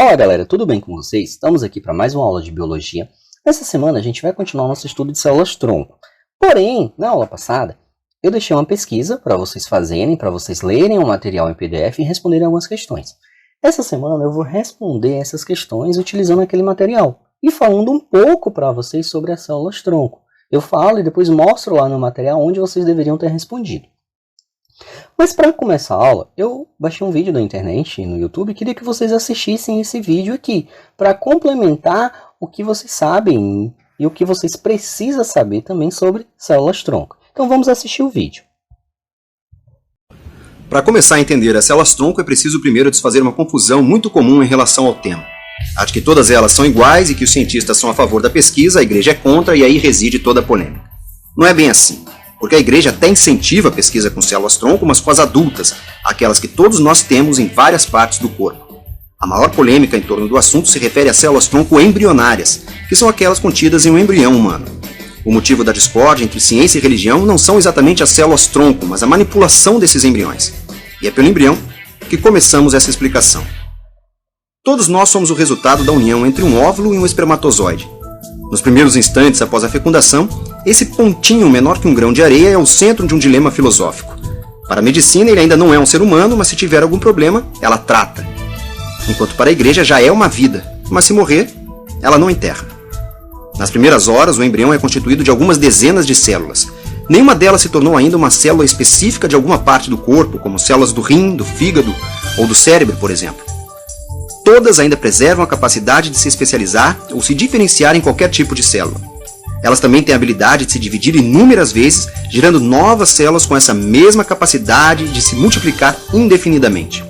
Olá galera, tudo bem com vocês? Estamos aqui para mais uma aula de biologia. Nessa semana a gente vai continuar nosso estudo de células-tronco. Porém, na aula passada, eu deixei uma pesquisa para vocês fazerem, para vocês lerem o material em PDF e responderem algumas questões. Essa semana eu vou responder essas questões utilizando aquele material e falando um pouco para vocês sobre as células-tronco. Eu falo e depois mostro lá no material onde vocês deveriam ter respondido. Mas para começar a aula, eu baixei um vídeo da internet no YouTube e queria que vocês assistissem esse vídeo aqui, para complementar o que vocês sabem e o que vocês precisam saber também sobre células-tronco. Então vamos assistir o vídeo. Para começar a entender as células-tronco, é preciso primeiro desfazer uma confusão muito comum em relação ao tema. A de que todas elas são iguais e que os cientistas são a favor da pesquisa, a igreja é contra e aí reside toda a polêmica. Não é bem assim. Porque a igreja até incentiva a pesquisa com células-tronco, mas com as adultas, aquelas que todos nós temos em várias partes do corpo. A maior polêmica em torno do assunto se refere às células-tronco embrionárias, que são aquelas contidas em um embrião humano. O motivo da discórdia entre ciência e religião não são exatamente as células-tronco, mas a manipulação desses embriões. E é pelo embrião que começamos essa explicação. Todos nós somos o resultado da união entre um óvulo e um espermatozoide. Nos primeiros instantes após a fecundação, esse pontinho menor que um grão de areia é o centro de um dilema filosófico. Para a medicina, ele ainda não é um ser humano, mas se tiver algum problema, ela trata. Enquanto para a igreja já é uma vida, mas se morrer, ela não enterra. Nas primeiras horas, o embrião é constituído de algumas dezenas de células. Nenhuma delas se tornou ainda uma célula específica de alguma parte do corpo, como células do rim, do fígado ou do cérebro, por exemplo. Todas ainda preservam a capacidade de se especializar ou se diferenciar em qualquer tipo de célula. Elas também têm a habilidade de se dividir inúmeras vezes, gerando novas células com essa mesma capacidade de se multiplicar indefinidamente.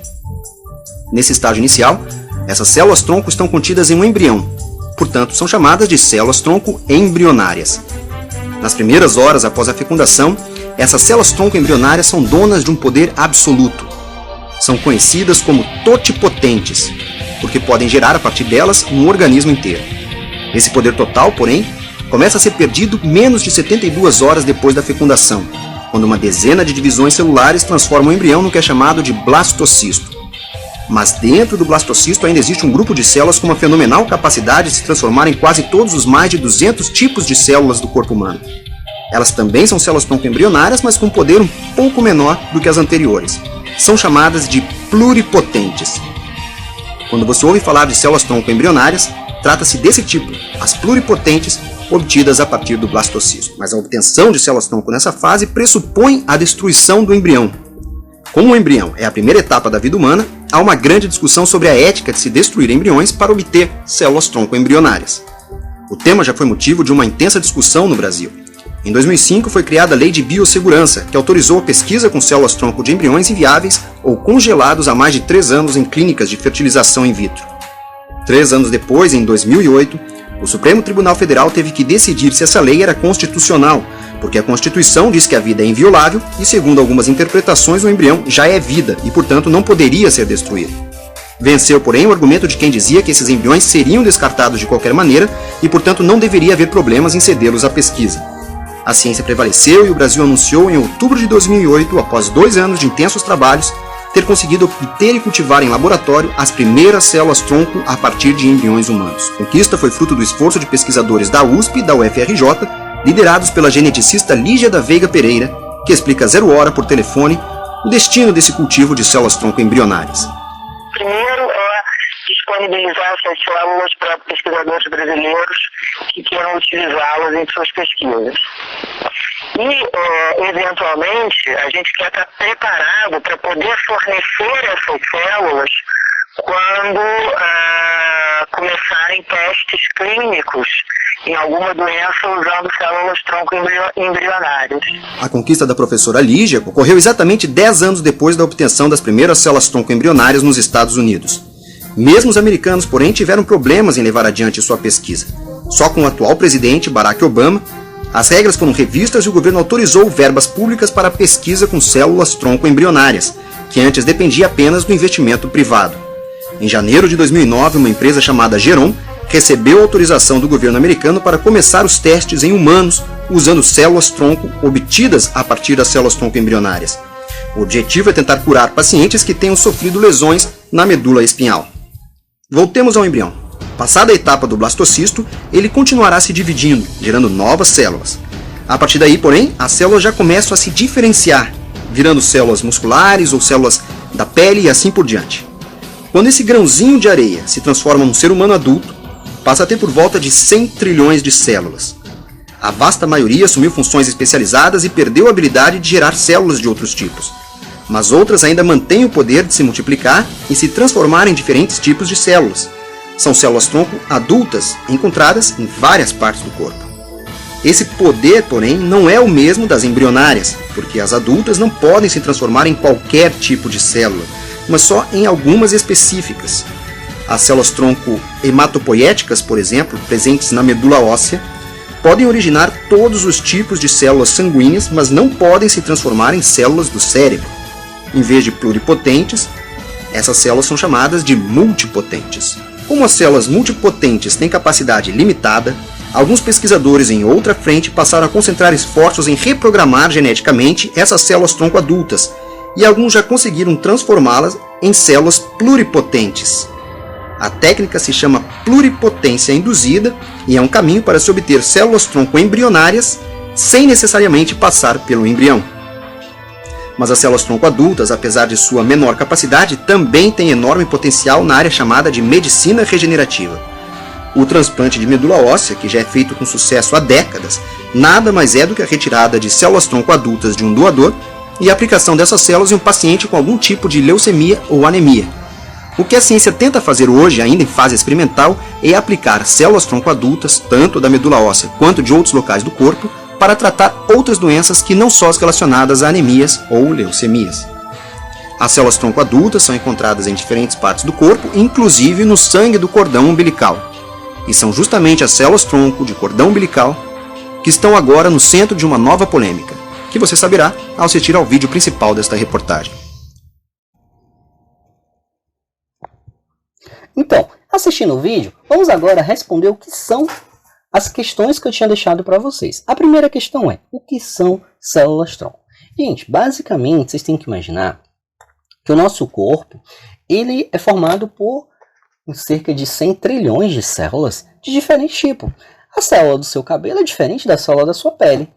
Nesse estágio inicial, essas células-tronco estão contidas em um embrião, portanto são chamadas de células-tronco embrionárias. Nas primeiras horas após a fecundação, essas células-tronco embrionárias são donas de um poder absoluto. São conhecidas como totipotentes, porque podem gerar a partir delas um organismo inteiro. Esse poder total, porém, começa a ser perdido menos de 72 horas depois da fecundação, quando uma dezena de divisões celulares transforma o embrião no que é chamado de blastocisto. Mas dentro do blastocisto ainda existe um grupo de células com uma fenomenal capacidade de se transformar em quase todos os mais de 200 tipos de células do corpo humano. Elas também são células-tronco embrionárias, mas com um poder um pouco menor do que as anteriores. São chamadas de pluripotentes. Quando você ouve falar de células-tronco embrionárias, trata-se desse tipo, as pluripotentes, obtidas a partir do blastocisto. Mas a obtenção de células-tronco nessa fase pressupõe a destruição do embrião. Como o embrião é a primeira etapa da vida humana, há uma grande discussão sobre a ética de se destruir embriões para obter células-tronco embrionárias. O tema já foi motivo de uma intensa discussão no Brasil. Em 2005 foi criada a Lei de Biossegurança, que autorizou a pesquisa com células-tronco de embriões inviáveis ou congelados há mais de 3 anos em clínicas de fertilização in vitro. 3 anos depois, em 2008, o Supremo Tribunal Federal teve que decidir se essa lei era constitucional, porque a Constituição diz que a vida é inviolável e, segundo algumas interpretações, o embrião já é vida e, portanto, não poderia ser destruído. Venceu, porém, o argumento de quem dizia que esses embriões seriam descartados de qualquer maneira e, portanto, não deveria haver problemas em cedê-los à pesquisa. A ciência prevaleceu e o Brasil anunciou em outubro de 2008, após 2 anos de intensos trabalhos, ter conseguido obter e cultivar em laboratório as primeiras células-tronco a partir de embriões humanos. A conquista foi fruto do esforço de pesquisadores da USP e da UFRJ, liderados pela geneticista Lígia da Veiga Pereira, que explica 0 hora por telefone o destino desse cultivo de células-tronco embrionárias. Primeiro é disponibilizar essas células para pesquisadores brasileiros que queiram utilizá-las em suas pesquisas. E, eventualmente, a gente quer estar preparado para poder fornecer essas células quando começarem testes clínicos em alguma doença usando células-tronco embrionárias. A conquista da professora Lígia ocorreu exatamente 10 anos depois da obtenção das primeiras células-tronco embrionárias nos Estados Unidos. Mesmo os americanos, porém, tiveram problemas em levar adiante sua pesquisa. Só com o atual presidente, Barack Obama, as regras foram revistas e o governo autorizou verbas públicas para a pesquisa com células-tronco embrionárias, que antes dependia apenas do investimento privado. Em janeiro de 2009, uma empresa chamada Geron recebeu autorização do governo americano para começar os testes em humanos usando células-tronco obtidas a partir das células-tronco embrionárias. O objetivo é tentar curar pacientes que tenham sofrido lesões na medula espinhal. Voltemos ao embrião. Passada a etapa do blastocisto, ele continuará se dividindo, gerando novas células. A partir daí, porém, as células já começam a se diferenciar, virando células musculares ou células da pele e assim por diante. Quando esse grãozinho de areia se transforma num ser humano adulto, passa a ter por volta de 100 trilhões de células. A vasta maioria assumiu funções especializadas e perdeu a habilidade de gerar células de outros tipos. Mas outras ainda mantêm o poder de se multiplicar e se transformar em diferentes tipos de células. São células-tronco adultas, encontradas em várias partes do corpo. Esse poder, porém, não é o mesmo das embrionárias, porque as adultas não podem se transformar em qualquer tipo de célula, mas só em algumas específicas. As células-tronco hematopoéticas, por exemplo, presentes na medula óssea, podem originar todos os tipos de células sanguíneas, mas não podem se transformar em células do cérebro. Em vez de pluripotentes, essas células são chamadas de multipotentes. Como as células multipotentes têm capacidade limitada, alguns pesquisadores em outra frente passaram a concentrar esforços em reprogramar geneticamente essas células-tronco adultas, e alguns já conseguiram transformá-las em células pluripotentes. A técnica se chama pluripotência induzida e é um caminho para se obter células-tronco embrionárias sem necessariamente passar pelo embrião. Mas as células-tronco adultas, apesar de sua menor capacidade, também têm enorme potencial na área chamada de medicina regenerativa. O transplante de medula óssea, que já é feito com sucesso há décadas, nada mais é do que a retirada de células-tronco adultas de um doador e a aplicação dessas células em um paciente com algum tipo de leucemia ou anemia. O que a ciência tenta fazer hoje, ainda em fase experimental, é aplicar células-tronco adultas, tanto da medula óssea quanto de outros locais do corpo, para tratar outras doenças que não só as relacionadas a anemias ou leucemias. As células-tronco adultas são encontradas em diferentes partes do corpo, inclusive no sangue do cordão umbilical. E são justamente as células-tronco de cordão umbilical que estão agora no centro de uma nova polêmica, que você saberá ao assistir ao vídeo principal desta reportagem. Então, assistindo o vídeo, vamos agora responder o que são as questões que eu tinha deixado para vocês. A primeira questão é, o que são células-tronco? Gente, basicamente, vocês têm que imaginar que o nosso corpo ele é formado por cerca de 100 trilhões de células de diferentes tipos. A célula do seu cabelo é diferente da célula da sua pele.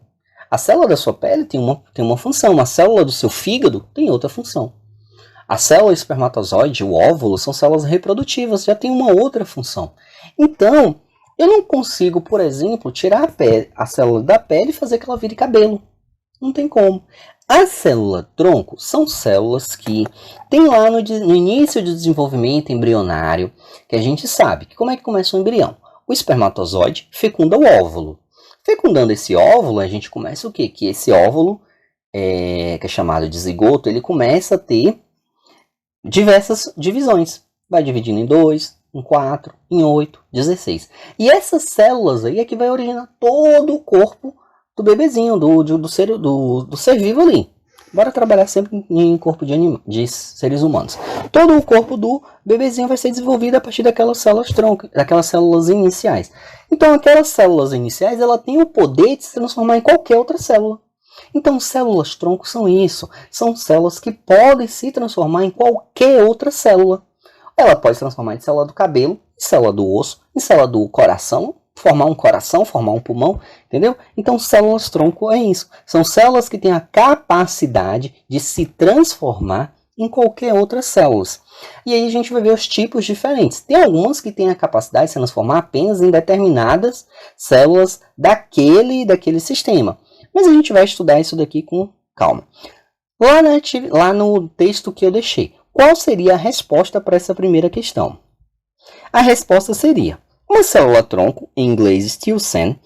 A célula da sua pele tem uma função, a célula do seu fígado tem outra função. A célula espermatozoide, o óvulo, são células reprodutivas, já tem uma outra função. Então, eu não consigo, por exemplo, tirar a célula da pele e fazer que ela vire cabelo. Não tem como. A célula-tronco são células que tem lá no início do desenvolvimento embrionário, que a gente sabe que como é que começa o embrião? O espermatozoide fecunda o óvulo. Fecundando esse óvulo, a gente começa o quê? Que esse óvulo, que é chamado de zigoto, ele começa a ter diversas divisões. Vai dividindo em 2, em 4, em 8, 16. E essas células aí é que vai originar todo o corpo do bebezinho, do ser vivo ali. Bora trabalhar sempre em corpo de seres humanos. Todo o corpo do bebezinho vai ser desenvolvido a partir daquelas células-tronco, daquelas células iniciais. Então, aquelas células iniciais, ela tem o poder de se transformar em qualquer outra célula. Então, células-tronco são isso. São células que podem se transformar em qualquer outra célula. Ela pode se transformar em célula do cabelo, em célula do osso, em célula do coração, formar um coração, formar um pulmão, entendeu? Então, células-tronco é isso. São células que têm a capacidade de se transformar em qualquer outra célula. E aí a gente vai ver os tipos diferentes. Tem algumas que têm a capacidade de se transformar apenas em determinadas células daquele sistema. Mas a gente vai estudar isso daqui com calma. Lá no texto que eu deixei, qual seria a resposta para essa primeira questão? A resposta seria: uma célula-tronco, em inglês still cell,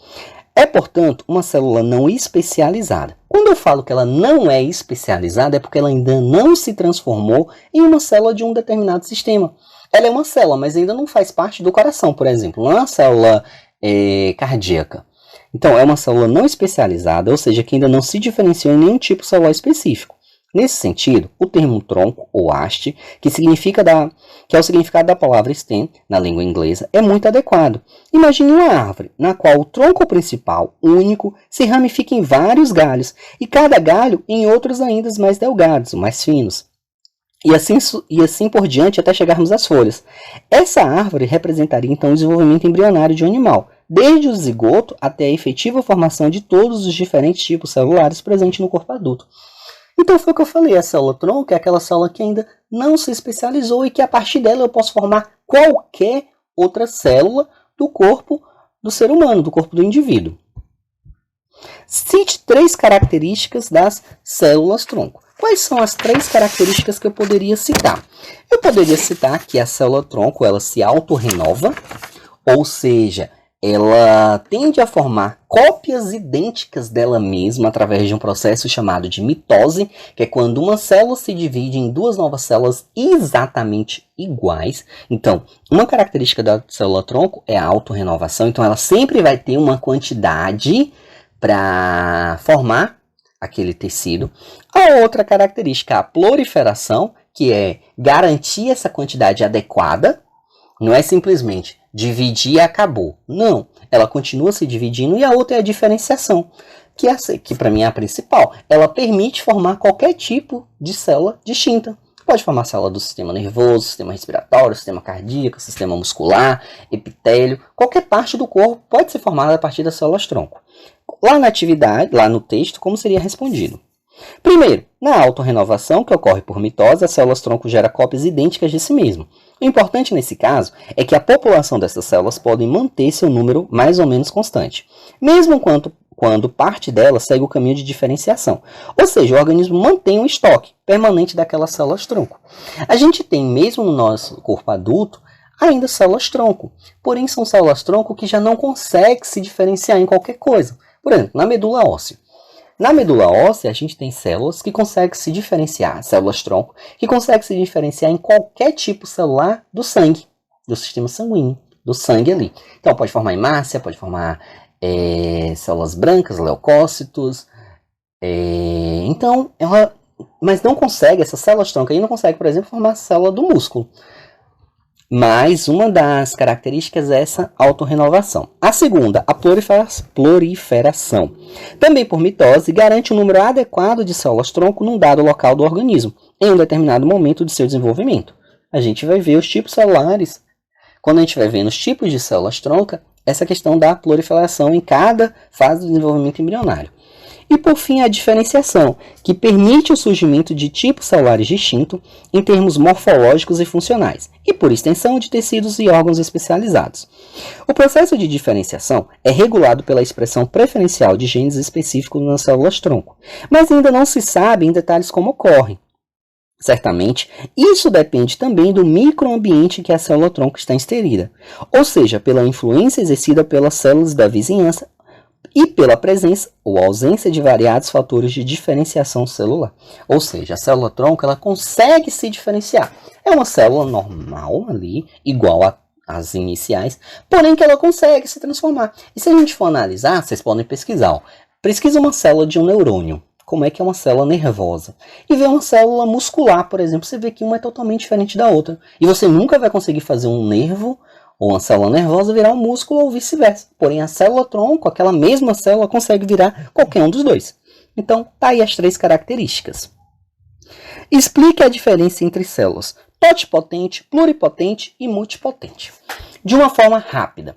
é, portanto, uma célula não especializada. Quando eu falo que ela não é especializada, é porque ela ainda não se transformou em uma célula de um determinado sistema. Ela é uma célula, mas ainda não faz parte do coração, por exemplo. Não é uma célula cardíaca. Então, é uma célula não especializada, ou seja, que ainda não se diferenciou em nenhum tipo celular específico. Nesse sentido, o termo tronco, ou haste, que é o significado da palavra stem na língua inglesa, é muito adequado. Imagine uma árvore, na qual o tronco principal, único, se ramifica em vários galhos, e cada galho em outros ainda mais delgados, mais finos. e assim por diante até chegarmos às folhas. Essa árvore representaria então o desenvolvimento embrionário de um animal, desde o zigoto até a efetiva formação de todos os diferentes tipos celulares presentes no corpo adulto. Então foi o que eu falei, a célula-tronco é aquela célula que ainda não se especializou e que a partir dela eu posso formar qualquer outra célula do corpo do ser humano, do corpo do indivíduo. Cite 3 características das células-tronco. Quais são as 3 características que eu poderia citar? Eu poderia citar que a célula-tronco ela se autorrenova, ou seja, ela tende a formar cópias idênticas dela mesma através de um processo chamado de mitose, que é quando uma célula se divide em 2 novas células exatamente iguais. Então, uma característica da célula-tronco é a autorrenovação, então ela sempre vai ter uma quantidade para formar aquele tecido. A outra característica é a proliferação, que é garantir essa quantidade adequada. Não é simplesmente dividir e acabou. Não, ela continua se dividindo. E a outra é a diferenciação, que para mim é a principal. Ela permite formar qualquer tipo de célula distinta. Pode formar célula do sistema nervoso, sistema respiratório, sistema cardíaco, sistema muscular, epitélio. Qualquer parte do corpo pode ser formada a partir das células-tronco. Lá na atividade, lá no texto, como seria respondido? Primeiro, na autorrenovação, que ocorre por mitose, as células-tronco geram cópias idênticas de si mesmo. O importante nesse caso é que a população dessas células pode manter seu número mais ou menos constante, mesmo quando parte delas segue o caminho de diferenciação. Ou seja, o organismo mantém um estoque permanente daquelas células-tronco. A gente tem, mesmo no nosso corpo adulto, ainda células-tronco. Porém, são células-tronco que já não conseguem se diferenciar em qualquer coisa. Por exemplo, na medula óssea. Na medula óssea, a gente tem células que conseguem se diferenciar, células-tronco, que conseguem se diferenciar em qualquer tipo celular do sangue, do sistema sanguíneo, do sangue ali. Então, pode formar hemácia, pode formar células brancas, leucócitos. Mas não consegue, essas células-tronco aí não consegue, por exemplo, formar a célula do músculo. Mas uma das características é essa autorrenovação. A segunda, a proliferação. Também por mitose, garante um número adequado de células-tronco num dado local do organismo, em um determinado momento de seu desenvolvimento. A gente vai ver os tipos celulares. Quando a gente vai ver nos tipos de células-tronco, essa questão da proliferação em cada fase do desenvolvimento embrionário. E por fim, a diferenciação, que permite o surgimento de tipos celulares distintos em termos morfológicos e funcionais, e por extensão de tecidos e órgãos especializados. O processo de diferenciação é regulado pela expressão preferencial de genes específicos nas células-tronco, mas ainda não se sabe em detalhes como ocorre. Certamente, isso depende também do microambiente que a célula-tronco está inserida, ou seja, pela influência exercida pelas células da vizinhança e pela presença ou ausência de variados fatores de diferenciação celular. Ou seja, a célula-tronco ela consegue se diferenciar. É uma célula normal ali, igual às iniciais, porém que ela consegue se transformar. E se a gente for analisar, vocês podem pesquisar. Pesquisa uma célula de um neurônio. Como é que é uma célula nervosa? E vê uma célula muscular, por exemplo. Você vê que uma é totalmente diferente da outra. E você nunca vai conseguir fazer um nervo ou uma célula nervosa virar um músculo ou vice-versa. Porém, a célula-tronco, aquela mesma célula, consegue virar qualquer um dos dois. Então, tá aí as 3 características. Explique a diferença entre células totipotente, pluripotente e multipotente. De uma forma rápida.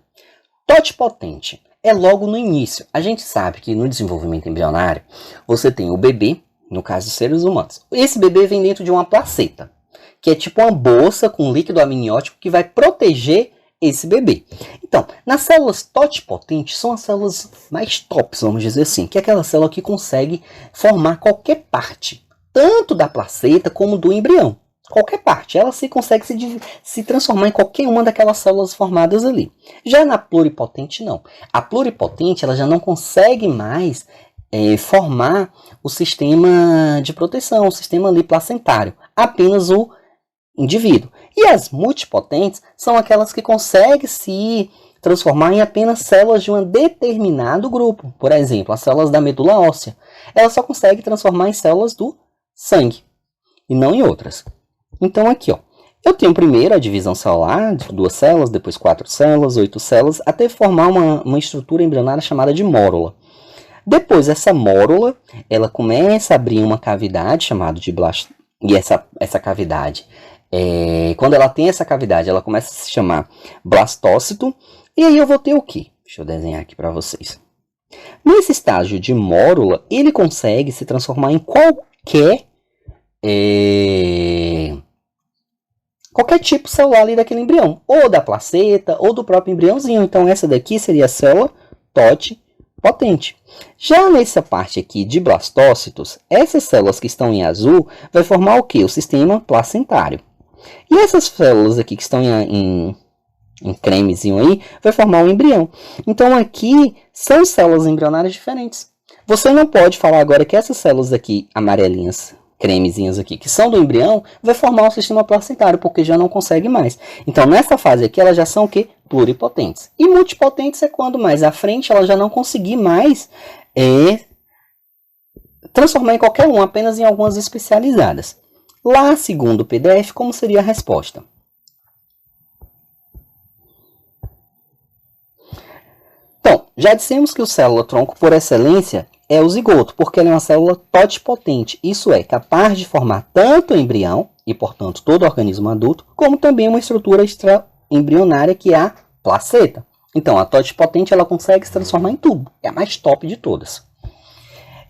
Totipotente é logo no início. A gente sabe que no desenvolvimento embrionário, você tem o bebê, no caso dos seres humanos. Esse bebê vem dentro de uma placenta, que é tipo uma bolsa com líquido amniótico que vai proteger esse bebê. Então, nas células totipotentes são as células mais tops, vamos dizer assim, que é aquela célula que consegue formar qualquer parte, tanto da placenta como do embrião. Qualquer parte, ela consegue se transformar em qualquer uma daquelas células formadas ali. Já na pluripotente, não. A pluripotente ela já não consegue mais formar o sistema de proteção, o sistema ali placentário, apenas o indivíduo. E as multipotentes são aquelas que conseguem se transformar em apenas células de um determinado grupo. Por exemplo, as células da medula óssea. Ela só consegue transformar em células do sangue e não em outras. Então aqui, eu tenho primeiro a divisão celular, de 2 células, depois 4 células, 8 células, até formar uma estrutura embrionária chamada de mórula. Depois essa mórula, ela começa a abrir uma cavidade chamada de e essa cavidade, quando ela tem essa cavidade, ela começa a se chamar blastócito. E aí eu vou ter o quê? Deixa eu desenhar aqui para vocês. Nesse estágio de mórula, ele consegue se transformar em qualquer tipo celular ali daquele embrião, ou da placenta, ou do próprio embriãozinho. Então essa daqui seria a célula totipotente. Já nessa parte aqui de blastócitos, essas células que estão em azul vai formar o que? O sistema placentário. E essas células aqui que estão em cremezinho aí, vai formar um embrião. Então aqui são células embrionárias diferentes. Você não pode falar agora que essas células aqui, amarelinhas, cremezinhas aqui, que são do embrião, vai formar um sistema placentário, porque já não consegue mais. Então nessa fase aqui, elas já são o quê? Pluripotentes. E multipotentes é quando mais à frente ela já não conseguir mais transformar em qualquer um, apenas em algumas especializadas. Lá, segundo o PDF, como seria a resposta? Então, já dissemos que o célula-tronco, por excelência, é o zigoto, porque ele é uma célula totipotente, isso é, capaz de formar tanto o embrião, e portanto todo o organismo adulto, como também uma estrutura extraembrionária que é a placenta. Então, a totipotente ela consegue se transformar em tubo, é a mais top de todas.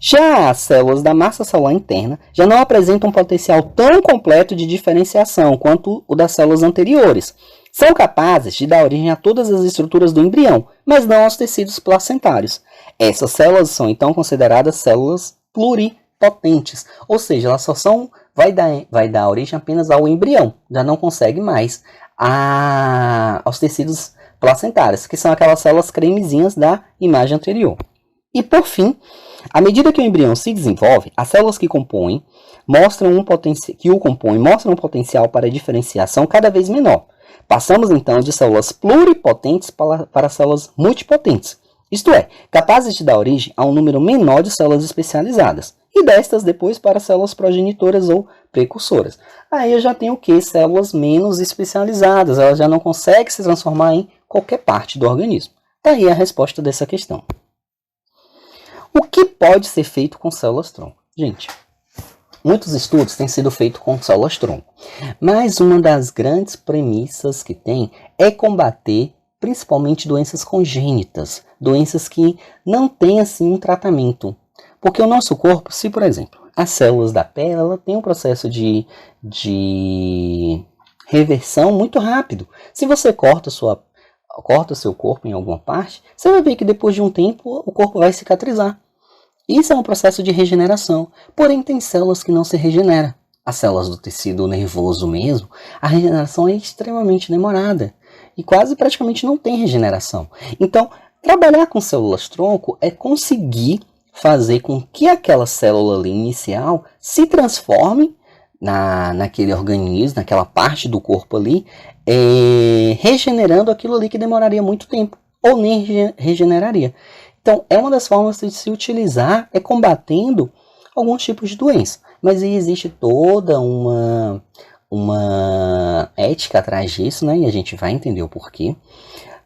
Já as células da massa celular interna já não apresentam um potencial tão completo de diferenciação quanto o das células anteriores. São capazes de dar origem a todas as estruturas do embrião, mas não aos tecidos placentários. Essas células são então consideradas células pluripotentes, ou seja, elas só vai dar origem apenas ao embrião, já não consegue mais aos tecidos placentários, que são aquelas células cremezinhas da imagem anterior. E por fim, à medida que o embrião se desenvolve, as células que o compõem mostram um potencial para diferenciação cada vez menor. Passamos então de células pluripotentes para células multipotentes, isto é, capazes de dar origem a um número menor de células especializadas, e destas depois para células progenitoras ou precursoras. Aí eu já tenho o que? Células menos especializadas, elas já não conseguem se transformar em qualquer parte do organismo. Daí a resposta dessa questão. O que pode ser feito com células-tronco? Gente, muitos estudos têm sido feitos com células-tronco, mas uma das grandes premissas que tem é combater principalmente doenças congênitas, doenças que não têm assim um tratamento. Porque o nosso corpo, se por exemplo, as células da pele, ela tem um processo de reversão muito rápido. Se você corta o seu corpo em alguma parte, você vai ver que depois de um tempo o corpo vai cicatrizar. Isso é um processo de regeneração, porém tem células que não se regeneram. As células do tecido nervoso mesmo, a regeneração é extremamente demorada e quase praticamente não tem regeneração. Então, trabalhar com células-tronco é conseguir fazer com que aquela célula ali inicial se transforme naquele organismo, naquela parte do corpo ali, regenerando aquilo ali que demoraria muito tempo, ou nem regeneraria. Então, é uma das formas de se utilizar, combatendo alguns tipos de doença. Mas aí existe toda uma ética atrás disso, né? E a gente vai entender o porquê.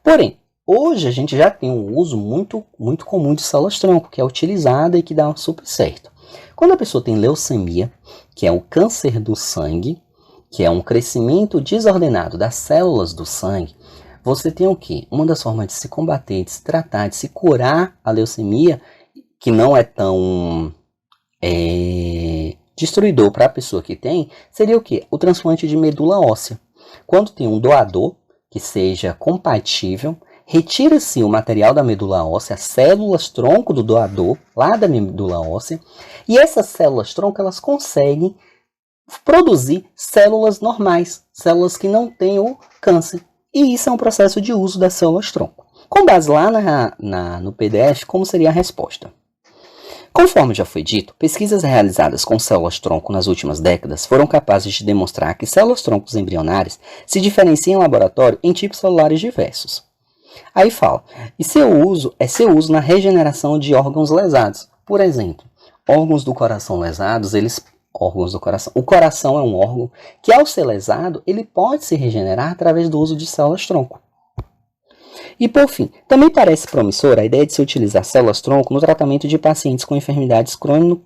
Porém, hoje a gente já tem um uso muito, muito comum de células-tronco, que é utilizada e que dá super certo. Quando a pessoa tem leucemia, que é o câncer do sangue, que é um crescimento desordenado das células do sangue, você tem o quê? Uma das formas de se combater, de se tratar, de se curar a leucemia, que não é tão destruidor para a pessoa que tem, seria o quê? O transplante de medula óssea. Quando tem um doador que seja compatível, retira-se o material da medula óssea, as células-tronco do doador, lá da medula óssea, e essas células-tronco elas conseguem produzir células normais, células que não têm o câncer. E isso é um processo de uso das células-tronco. Com base lá no PDF, como seria a resposta? Conforme já foi dito, pesquisas realizadas com células-tronco nas últimas décadas foram capazes de demonstrar que células-troncos embrionárias se diferenciam em laboratório em tipos celulares diversos. Aí fala, e seu uso na regeneração de órgãos lesados. Por exemplo, órgãos do coração lesados, o coração é um órgão que, ao ser lesado, ele pode se regenerar através do uso de células-tronco. E por fim, também parece promissora a ideia de se utilizar células-tronco no tratamento de pacientes com enfermidades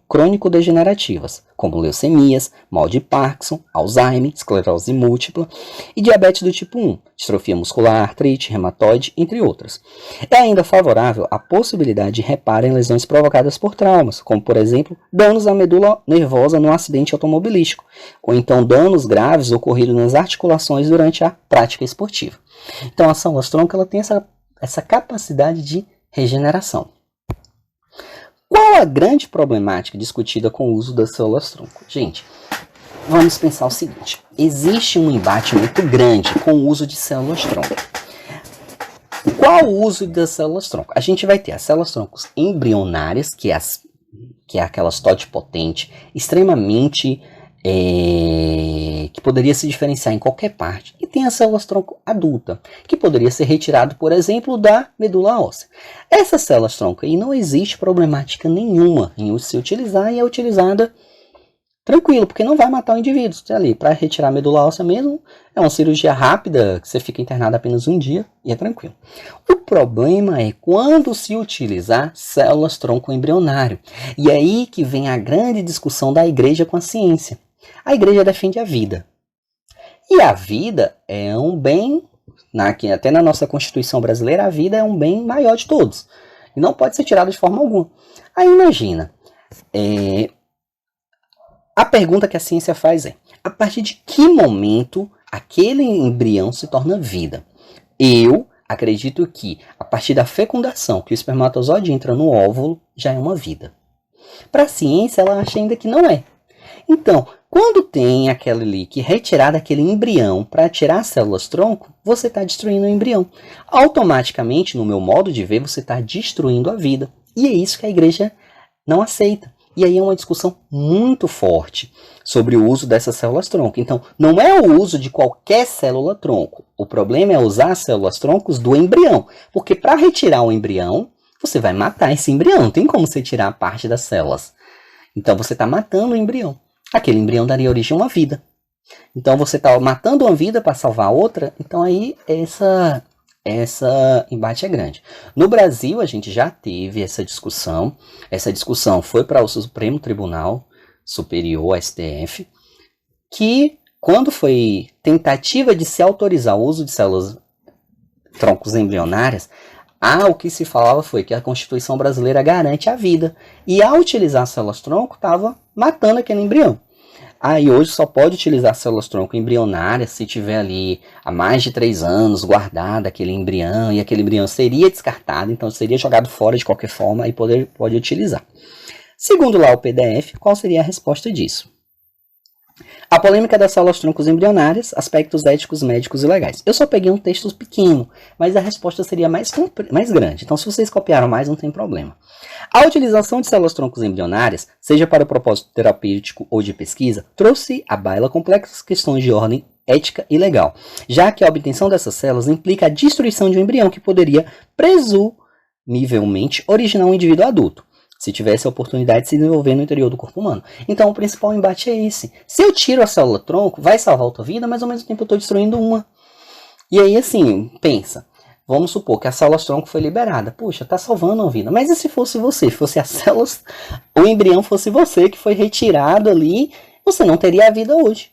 crônico-degenerativas, como leucemias, mal de Parkinson, Alzheimer, esclerose múltipla e diabetes do tipo 1, distrofia muscular, artrite, reumatoide, entre outras. É ainda favorável a possibilidade de reparo em lesões provocadas por traumas, como por exemplo, danos à medula nervosa no acidente automobilístico, ou então danos graves ocorridos nas articulações durante a prática esportiva. Então a célula-tronco ela tem essa capacidade de regeneração. Qual a grande problemática discutida com o uso das células-tronco? Gente, vamos pensar o seguinte, existe um embate muito grande com o uso de células-tronco. Qual o uso das células-tronco? A gente vai ter as células-troncos embrionárias, que é aquelas totipotente, extremamente que poderia se diferenciar em qualquer parte, e tem a células-tronco adulta, que poderia ser retirado, por exemplo, da medula óssea. Essa células-tronco aí não existe problemática nenhuma em se utilizar e é utilizada tranquilo, porque não vai matar o indivíduo. Ali, para retirar a medula óssea mesmo, é uma cirurgia rápida, que você fica internado apenas um dia e é tranquilo. O problema é quando se utilizar células-tronco embrionário. E é aí que vem a grande discussão da igreja com a ciência. A igreja defende a vida. E a vida é um bem, até na nossa Constituição brasileira, a vida é um bem maior de todos. E não pode ser tirada de forma alguma. Aí imagina, a pergunta que a ciência faz é, a partir de que momento aquele embrião se torna vida? Eu acredito que, a partir da fecundação, que o espermatozoide entra no óvulo, já é uma vida. Para a ciência, ela acha ainda que não é. Então, quando tem aquele ali que retirar daquele embrião para tirar as células-tronco, você está destruindo o embrião. Automaticamente, no meu modo de ver, você está destruindo a vida. E é isso que a igreja não aceita. E aí é uma discussão muito forte sobre o uso dessas células-tronco. Então, não é o uso de qualquer célula-tronco. O problema é usar as células-troncos do embrião. Porque para retirar o embrião, você vai matar esse embrião. Não tem como você tirar a parte das células. Então, você está matando o embrião. Aquele embrião daria origem a uma vida. Então, você está matando uma vida para salvar outra. Então, aí, essa embate é grande. No Brasil, a gente já teve essa discussão. Essa discussão foi para o Supremo Tribunal Superior, STF, que, quando foi tentativa de se autorizar o uso de células-troncos embrionárias, o que se falava foi que a Constituição brasileira garante a vida. E ao utilizar células-tronco, estava matando aquele embrião. Aí hoje só pode utilizar células-tronco embrionárias se tiver ali há mais de 3 anos guardado aquele embrião, e aquele embrião seria descartado, então seria jogado fora de qualquer forma e pode utilizar. Segundo lá o PDF, qual seria a resposta disso? A polêmica das células-troncos embrionárias, aspectos éticos, médicos e legais. Eu só peguei um texto pequeno, mas a resposta seria mais grande. Então, se vocês copiaram mais, não tem problema. A utilização de células-troncos embrionárias, seja para o propósito terapêutico ou de pesquisa, trouxe à baila complexas questões de ordem ética e legal, já que a obtenção dessas células implica a destruição de um embrião que poderia, presumivelmente, originar um indivíduo adulto, se tivesse a oportunidade de se desenvolver no interior do corpo humano. Então o principal embate é esse. Se eu tiro a célula-tronco, vai salvar a tua vida, mas ao mesmo tempo eu estou destruindo uma. E aí assim, pensa, vamos supor que a célula-tronco foi liberada. Puxa, está salvando uma vida. Mas e se fosse você? Se fosse as células, o embrião fosse você que foi retirado ali, você não teria a vida hoje.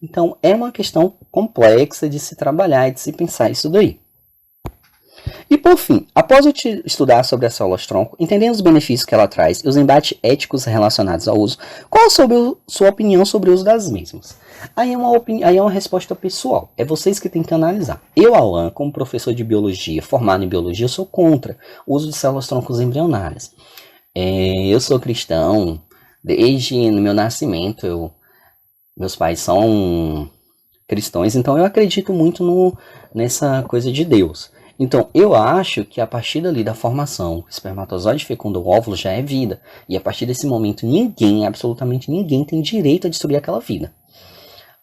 Então é uma questão complexa de se trabalhar e de se pensar isso daí. E por fim, após estudar sobre as células-tronco, entendendo os benefícios que ela traz e os embates éticos relacionados ao uso, qual a sua opinião sobre o uso das mesmas? Aí é uma resposta pessoal, é vocês que têm que analisar. Eu, Alan, como professor de biologia, formado em biologia, sou contra o uso de células-troncos embrionárias. Eu sou cristão, desde no meu nascimento, meus pais são cristãos, então eu acredito muito nessa coisa de Deus. Então, eu acho que a partir dali da formação, o espermatozoide fecunda o óvulo já é vida. E a partir desse momento, absolutamente ninguém tem direito a destruir aquela vida.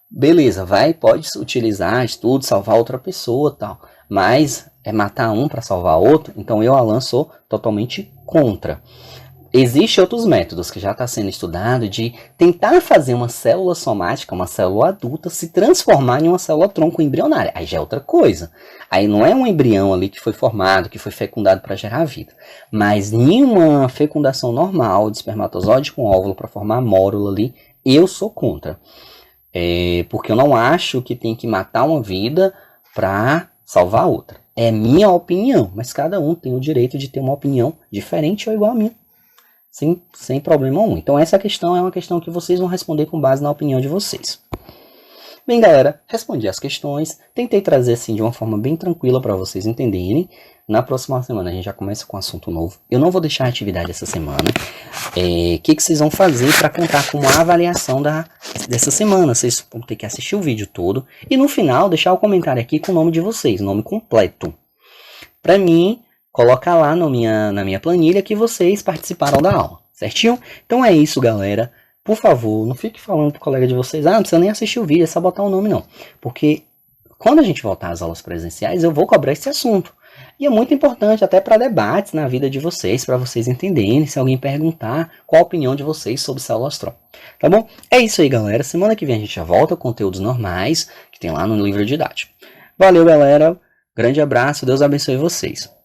Beleza, pode utilizar estudo, salvar outra pessoa e tal. Mas é matar um para salvar outro, então eu, Alan, sou totalmente contra. Existem outros métodos que já está sendo estudado de tentar fazer uma célula somática, uma célula adulta, se transformar em uma célula tronco embrionária. Aí já é outra coisa. Aí não é um embrião ali que foi formado, que foi fecundado para gerar vida. Mas em uma fecundação normal de espermatozoide com óvulo para formar mórula ali, eu sou contra. Porque eu não acho que tem que matar uma vida para salvar outra. É minha opinião, mas cada um tem o direito de ter uma opinião diferente ou igual a minha. Sem problema algum. Então essa questão é uma questão que vocês vão responder com base na opinião de vocês. Bem, galera, respondi as questões. Tentei trazer assim de uma forma bem tranquila para vocês entenderem. Na próxima semana a gente já começa com um assunto novo. Eu não vou deixar a atividade essa semana. O que vocês vão fazer para contar com a avaliação dessa semana? Vocês vão ter que assistir o vídeo todo. E no final deixar o comentário aqui com o nome de vocês, nome completo. Para mim, colocar lá na minha planilha que vocês participaram da aula, certinho? Então é isso, galera. Por favor, não fique falando pro colega de vocês, não precisa nem assistir o vídeo, é só botar o nome não. Porque quando a gente voltar às aulas presenciais, eu vou cobrar esse assunto. E é muito importante até para debates na vida de vocês, para vocês entenderem, se alguém perguntar qual a opinião de vocês sobre células-tronco. Tá bom? É isso aí, galera. Semana que vem a gente já volta com conteúdos normais, que tem lá no livro didático. Valeu, galera. Grande abraço, Deus abençoe vocês.